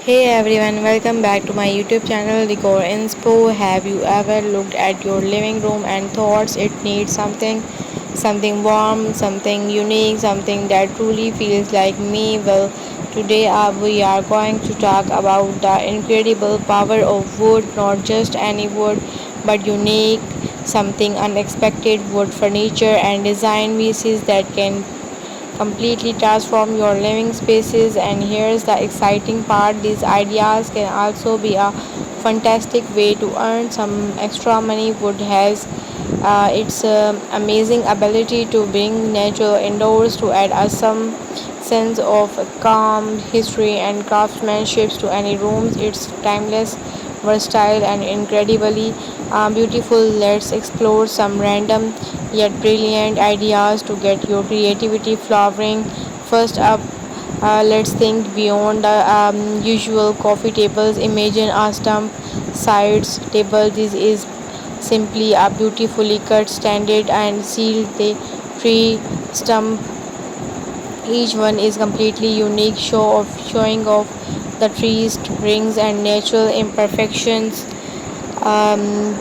Hey everyone, welcome back to my YouTube channel Decor Inspo. Have you ever looked at your living room and thought it needs something warm, something unique, something that truly feels like me? Well, today we are going to talk about the incredible power of wood, not just any wood, but unique, something unexpected wood furniture and design pieces that can completely transform your living spaces. And here's the exciting part, these ideas can also be a fantastic way to earn some extra money. Wood has its amazing ability to bring nature indoors, to add some sense of calm, history and craftsmanship to any rooms. It's timeless, versatile and incredibly beautiful. Let's explore some random yet brilliant ideas to get your creativity flowering. First up, let's think beyond the usual coffee tables. Imagine a stump sides table. This is simply a beautifully cut, standard and sealed the tree stump. Each one is completely unique, showing off the trees, rings and natural imperfections.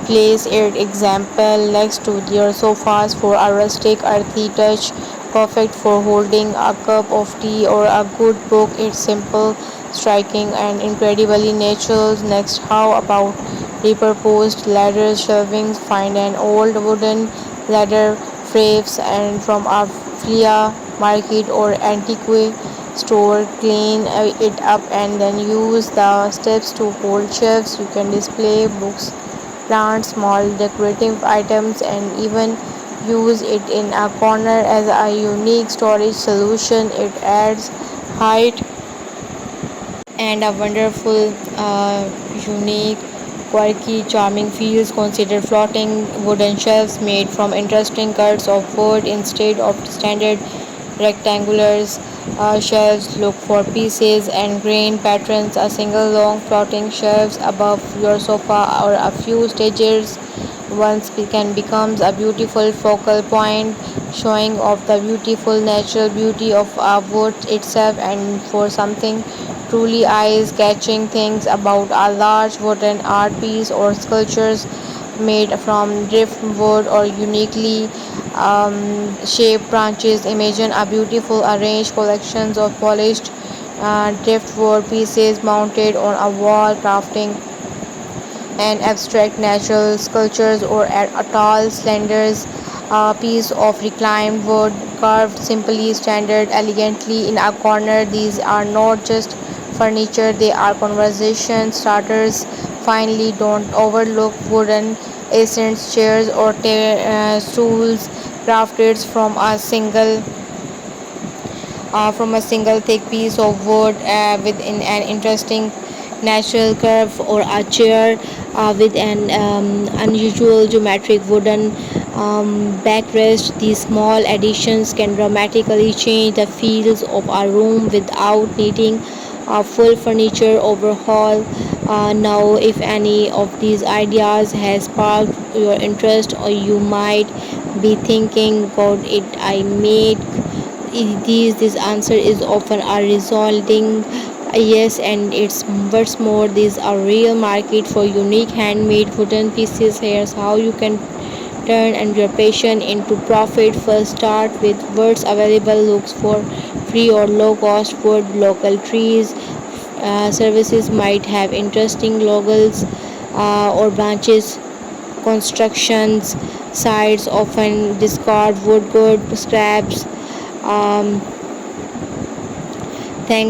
Place your example next to your sofas for a rustic earthy touch, perfect for holding a cup of tea or a good book. It's simple, striking and incredibly natural. Next, how about repurposed ladder shelvings? Find an old wooden ladder frames and from a flea market or antique store, clean it up and then use the steps to hold shelves. You can display books, plants, small decorative items and even use it in a corner as a unique storage solution. It adds height and a wonderful, unique, quirky, charming feels. Consider floating wooden shelves made from interesting cuts of wood instead of standard rectangulars. Shelves look for pieces and grain patterns. A single long floating shelves above your sofa or a few stages once can becomes a beautiful focal point, showing off the beautiful natural beauty of a wood itself. And for something truly eyes catching, things about a large wooden art piece or sculptures made from driftwood or uniquely shaped branches. Imagine a beautiful arranged collections of polished driftwood pieces mounted on a wall, crafting and abstract natural sculptures or a tall slender piece of reclaimed wood carved simply standard elegantly in a corner. These are not just furniture, they are conversation starters. Finally, don't overlook wooden accents, chairs or stools crafted from a single thick piece of wood within an interesting natural curve, or a chair with an unusual geometric wooden backrest. These small additions can dramatically change the feels of a room without needing a full furniture overhaul. Now, if any of these ideas has sparked your interest, or you might be thinking, God, it I made this answer is often a resounding yes. And it's what's more, these are real market for unique handmade wooden pieces. Here's how you can turn and your passion into profit. First, start with what's available. Looks for free or low cost wood. Local trees services might have interesting logos or branches. Constructions sites often discard wood good scraps. Thanks